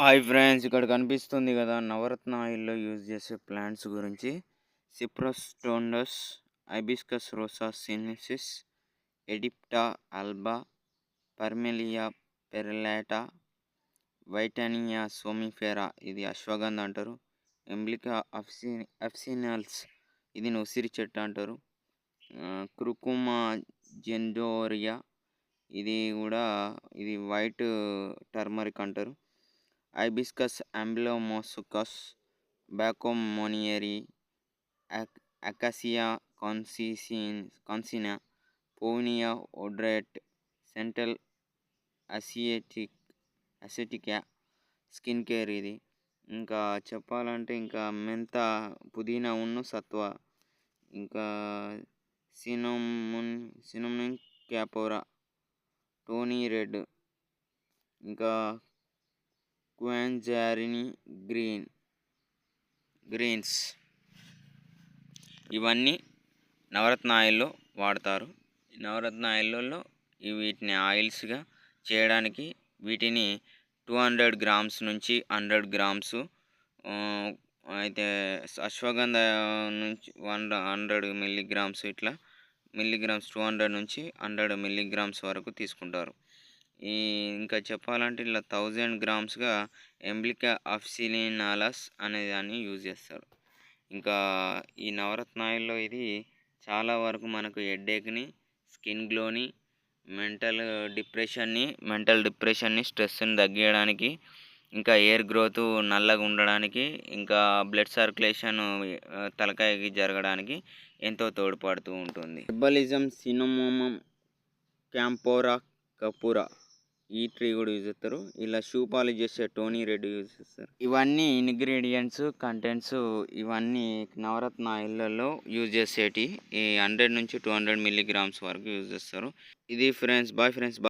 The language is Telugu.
హాయ్ ఫ్రెండ్స్, ఇక్కడ కనిపిస్తుంది కదా నవరత్న ఆయిల్‌లో యూజ్ చేసే ప్లాంట్స్ గురించి. సిప్రస్ స్టోండస్, hibiscus rosa sinensis, eclipta alba, parmelia perlata, withania somnifera ఇది అశ్వగంధ అంటారు. ఎంబ్లికా అఫ్సినల్స్ ఇది ఉసిరి చెట్టు అంటారు. క్రుకుమా జెండోరియా ఇది వైట్ టర్మరిక్ అంటారు. హైబిస్కస్ అంబ్లోమోసుకస్, బ్యాకోమోనియరీ, acacia concinna, pavonia odorata, centella asiatica skin care ఇది. ఇంకా చెప్పాలంటే ఇంకా మెంత, పుదీనా సత్వ, ఇంకా సినమన్ క్యాపోరా, టోనీ రెడ్, ఇంకా క్వాంజారిని గ్రీన్స్ ఇవన్నీ నవరత్న ఆయిల్లో వాడతారు. నవరత్న ఆయిల్లో వీటిని ఆయిల్స్గా చేయడానికి వీటిని 200 గ్రామ్స్ నుంచి 100 గ్రామ్స్, అయితే అశ్వగంధ నుంచి 100 మిల్లీగ్రామ్స్, ఇట్లా మిల్లీగ్రామ్స్ 200 నుంచి 100 మిల్లీగ్రామ్స్ వరకు తీసుకుంటారు. ఇంకా చెప్పాలంటే ఇలా 1000 గ్రామ్స్గా ఎంబ్లికా అఫ్సినాలస్ అనే దాన్ని యూజ్ చేస్తారు. ఇంకా ఈ నవరత్న ఆయిల్లో ఇది చాలా వరకు మనకు హెడేక్ని, స్కిన్ గ్లోని, మెంటల్ డిప్రెషన్ని, స్ట్రెస్ని తగ్గించడానికి, ఇంకా హెయిర్ గ్రోత్ నల్లగా ఉండడానికి, ఇంకా బ్లడ్ సర్క్యులేషన్ తలకాయకి జరగడానికి ఎంతో తోడ్పడుతూ ఉంటుంది. హెర్బలిజం సినమోమమ్ క్యాంపోరా కపూరా ఈ ట్రీ కూడా యూజ్ చేస్తారు. ఇలా షూ పాలిష్ చేసే టోనీ రెడ్ యూజ్ చేస్తారు. ఇవన్నీ ఇంగ్రీడియంట్స్, కంటెంట్స్ ఇవన్నీ నవరత్న ఆయిల్లో యూజ్ చేసేటి. ఈ 100 నుంచి 200 మిల్లీగ్రామ్స్ వరకు యూజ్ చేస్తారు. ఇది ఫ్రెండ్స్, బాయ్ ఫ్రెండ్స్.